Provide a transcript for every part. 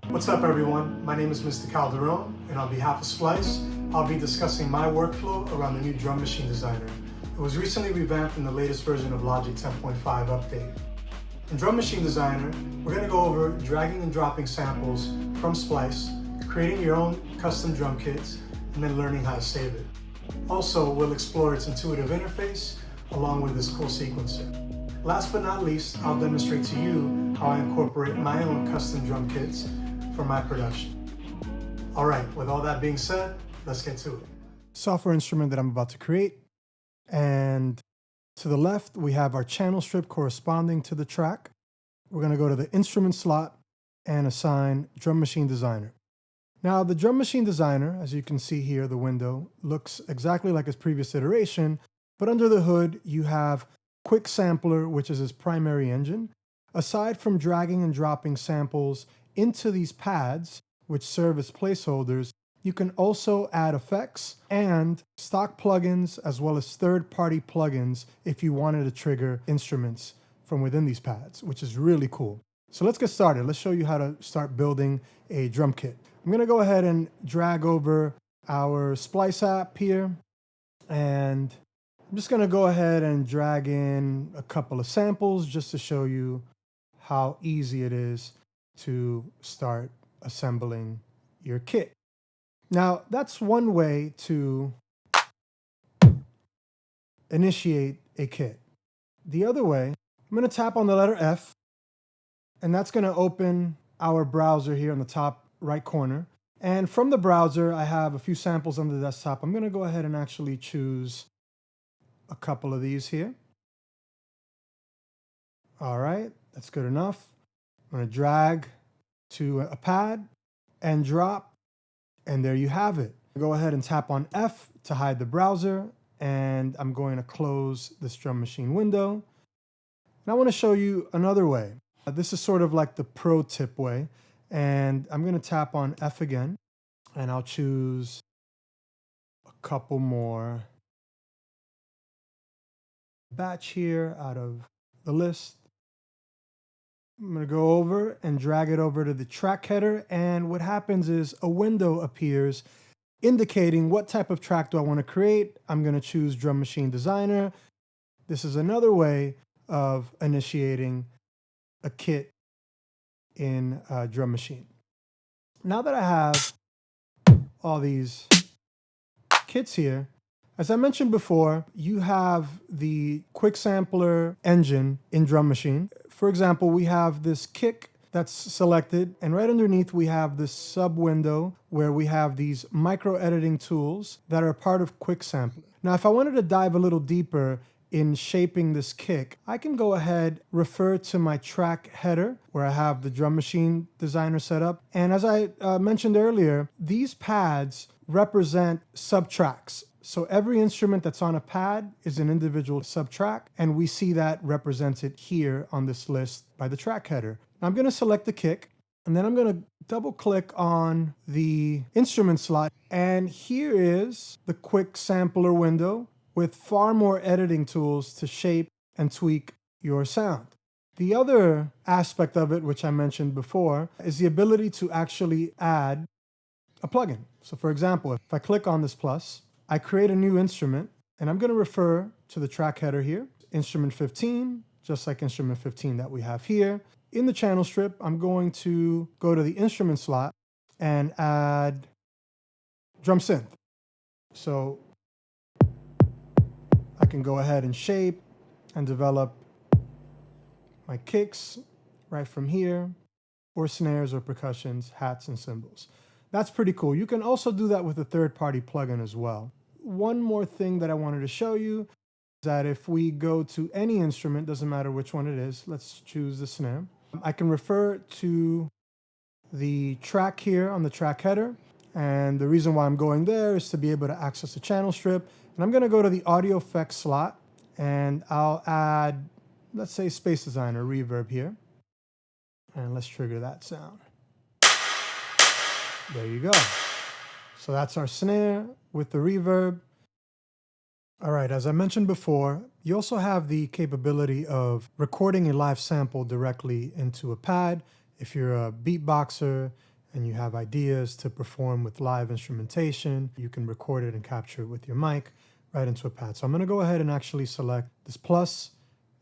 What's up everyone, my name is Mr. Calderon, and on behalf of Splice, I'll be discussing my workflow around the new Drum Machine Designer. It was recently revamped in the latest version of Logic 10.5 update. In Drum Machine Designer, we're going to go over dragging and dropping samples from Splice, creating your own custom drum kits, and then learning how to save it. Also, we'll explore its intuitive interface along with this cool sequencer. Last but not least, I'll demonstrate to you how I incorporate my own custom drum kits for my production. Alright, with all that being said, let's get to it. Software instrument that I'm about to create, and to the left we have our channel strip corresponding to the track. We're going to go to the instrument slot and assign Drum Machine Designer. Now the Drum Machine Designer, as you can see here, the window, looks exactly like its previous iteration, but under the hood you have Quick Sampler, which is its primary engine. Aside from dragging and dropping samples into these pads, which serve as placeholders, you can also add effects and stock plugins as well as third-party plugins if you wanted to trigger instruments from within these pads, which is really cool. So let's get started. Let's show you how to start building a drum kit. I'm going to go ahead and drag over our Splice app here, and I'm just going to go ahead and drag in a couple of samples just to show you how easy it is to start assembling your kit. Now, that's one way to initiate a kit. The other way, I'm going to tap on the letter F, and that's going to open our browser here in the top right corner. And from the browser, I have a few samples on the desktop. I'm going to go ahead and actually choose a couple of these here. All right, that's good enough. I'm going to drag to a pad and drop, and there you have it. Go ahead and tap on F to hide the browser, and I'm going to close this drum machine window. And I want to show you another way. This is sort of like the pro tip way, and I'm going to tap on F again, and I'll choose a couple more batch here out of the list. I'm going to go over and drag it over to the track header, and what happens is a window appears indicating what type of track do I want to create. I'm going to choose Drum Machine Designer. This is another way of initiating a kit in Drum Machine. Now that I have all these kits here, as I mentioned before, you have the Quick Sampler engine in Drum Machine. For example, we have this kick that's selected, and right underneath we have this sub window where we have these micro editing tools that are part of Quick Sampler. Now, if I wanted to dive a little deeper in shaping this kick, I can go ahead, refer to my track header where I have the Drum Machine Designer set up. And as I mentioned earlier, these pads represent subtracks. So every instrument that's on a pad is an individual subtrack, and we see that represented here on this list by the track header. Now I'm going to select the kick, and then I'm going to double click on the instrument slot, and here is the Quick Sampler window with far more editing tools to shape and tweak your sound. The other aspect of it, which I mentioned before, is the ability to actually add a plugin. So for example, if I click on this plus, I create a new instrument, and I'm going to refer to the track header here, instrument 15, just like instrument 15 that we have here. In the channel strip, I'm going to go to the instrument slot and add drum synth. So I can go ahead and shape and develop my kicks right from here, or snares or percussions, hats and cymbals. That's pretty cool. You can also do that with a third-party plugin as well. One more thing that I wanted to show you is that if we go to any instrument, doesn't matter which one it is, let's choose the snare. I can refer to the track here on the track header, and the reason why I'm going there is to be able to access the channel strip. And I'm going to go to the audio effects slot, and I'll add, let's say, Space Designer reverb here, and let's trigger that sound. There you go. So that's our snare with the reverb. All right, as I mentioned before, you also have the capability of recording a live sample directly into a pad. If you're a beatboxer and you have ideas to perform with live instrumentation, you can record it and capture it with your mic right into a pad. So I'm going to go ahead and actually select this plus,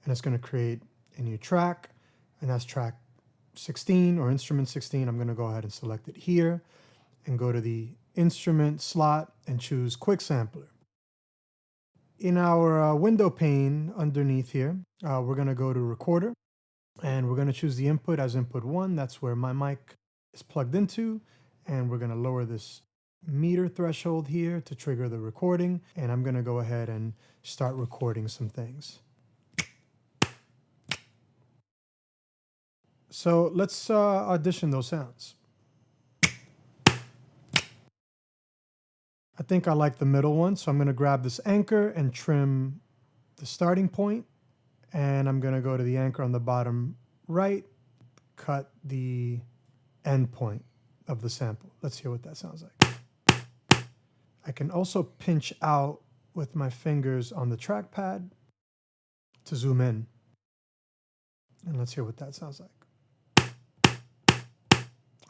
and it's going to create a new track, and that's track 16 or instrument 16. I'm going to go ahead and select it here and go to the instrument slot and choose quick sampler. In our window pane underneath here, we're going to go to recorder, and we're going to choose the input as input 1. That's where my mic is plugged into, and we're going to lower this meter threshold here to trigger the recording, and I'm going to go ahead and start recording some things. So let's audition those sounds. I think I like the middle one, so I'm going to grab this anchor and trim the starting point, and I'm going to go to the anchor on the bottom right, cut the end point of the sample. Let's hear what that sounds like. I can also pinch out with my fingers on the trackpad to zoom in, and let's hear what that sounds like.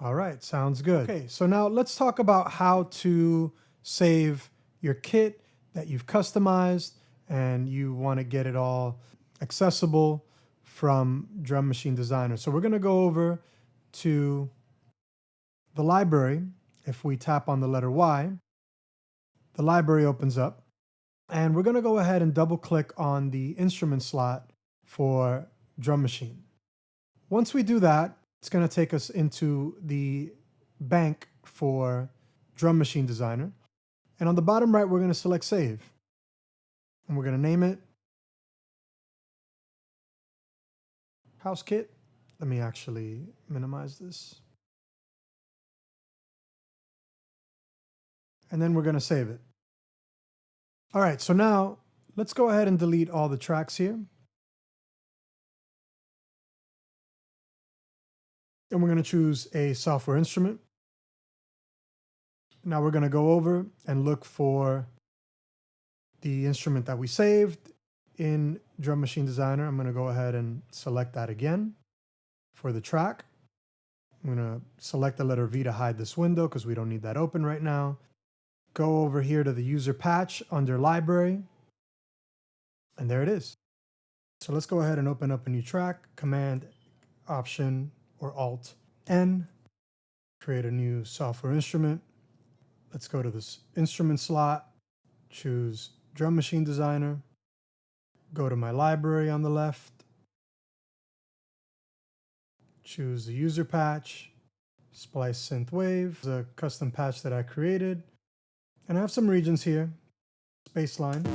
All right, sounds good. Okay, so now let's talk about how to save your kit that you've customized and you want to get it all accessible from Drum Machine Designer. So we're going to go over to the library. If we tap on the letter Y, the library opens up, and we're going to go ahead and double click on the instrument slot for Drum Machine. Once we do that, it's going to take us into the bank for Drum Machine Designer. And on the bottom right, we're going to select Save. And we're going to name it House Kit. Let me actually minimize this. And then we're going to save it. All right, so now let's go ahead and delete all the tracks here. And we're going to choose a software instrument. Now we're going to go over and look for the instrument that we saved in Drum Machine Designer. I'm going to go ahead and select that again for the track. I'm going to select the letter V to hide this window because we don't need that open right now. Go over here to the user patch under library, and there it is. So let's go ahead and open up a new track, Command, Option, or Alt N, create a new software instrument. Let's go to this instrument slot, choose Drum Machine Designer, go to my library on the left, choose the user patch, Splice Synthwave, the custom patch that I created, and I have some regions here, baseline.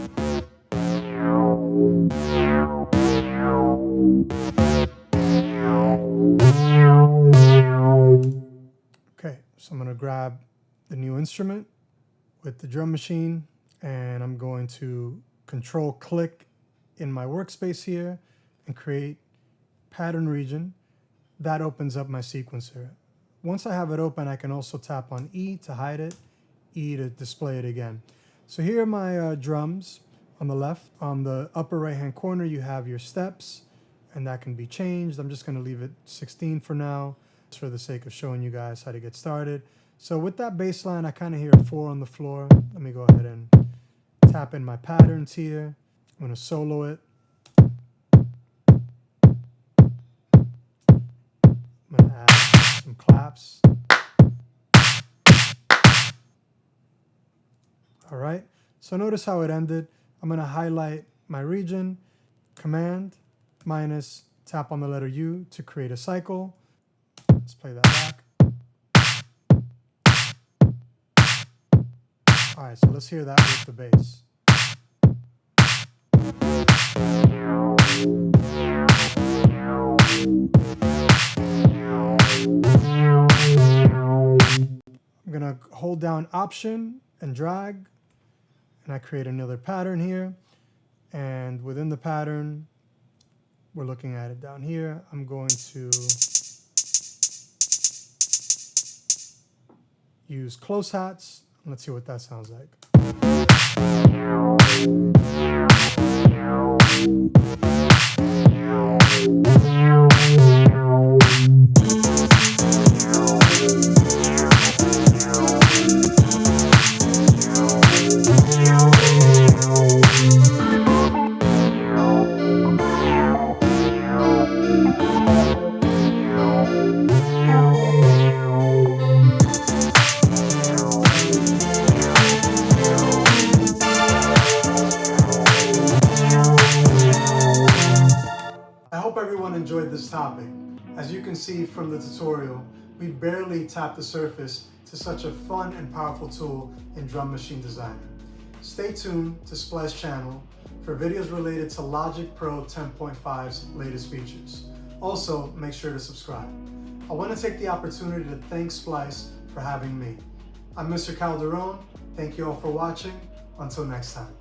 Okay, so I'm going to grab the new instrument with the drum machine, and I'm going to control click in my workspace here and create pattern region. That opens up my sequencer. Once I have it open, I can also tap on E to hide it, E to display it again. So here are my drums on the left. On the upper right hand corner, you have your steps, and that can be changed. I'm just going to leave it 16 for now, just for the sake of showing you guys how to get started. So with that bass line, I kind of hear a 4 on the floor. Let me go ahead and tap in my patterns here. I'm going to solo it. I'm going to add some claps. All right, so notice how it ended. I'm going to highlight my region, Command, minus, tap on the letter U to create a cycle. Let's play that back. All right, so let's hear that with the bass. I'm going to hold down Option and drag, and I create another pattern here. And within the pattern, we're looking at it down here. I'm going to use close hats. Let's see what that sounds like. I hope everyone enjoyed this topic. As you can see from the tutorial, we barely tapped the surface to such a fun and powerful tool in Drum Machine Designer. Stay tuned to Splice channel for videos related to Logic Pro 10.5's latest features. Also, make sure to subscribe. I want to take the opportunity to thank Splice for having me. I'm Mr. Calderon. Thank you all for watching. Until next time.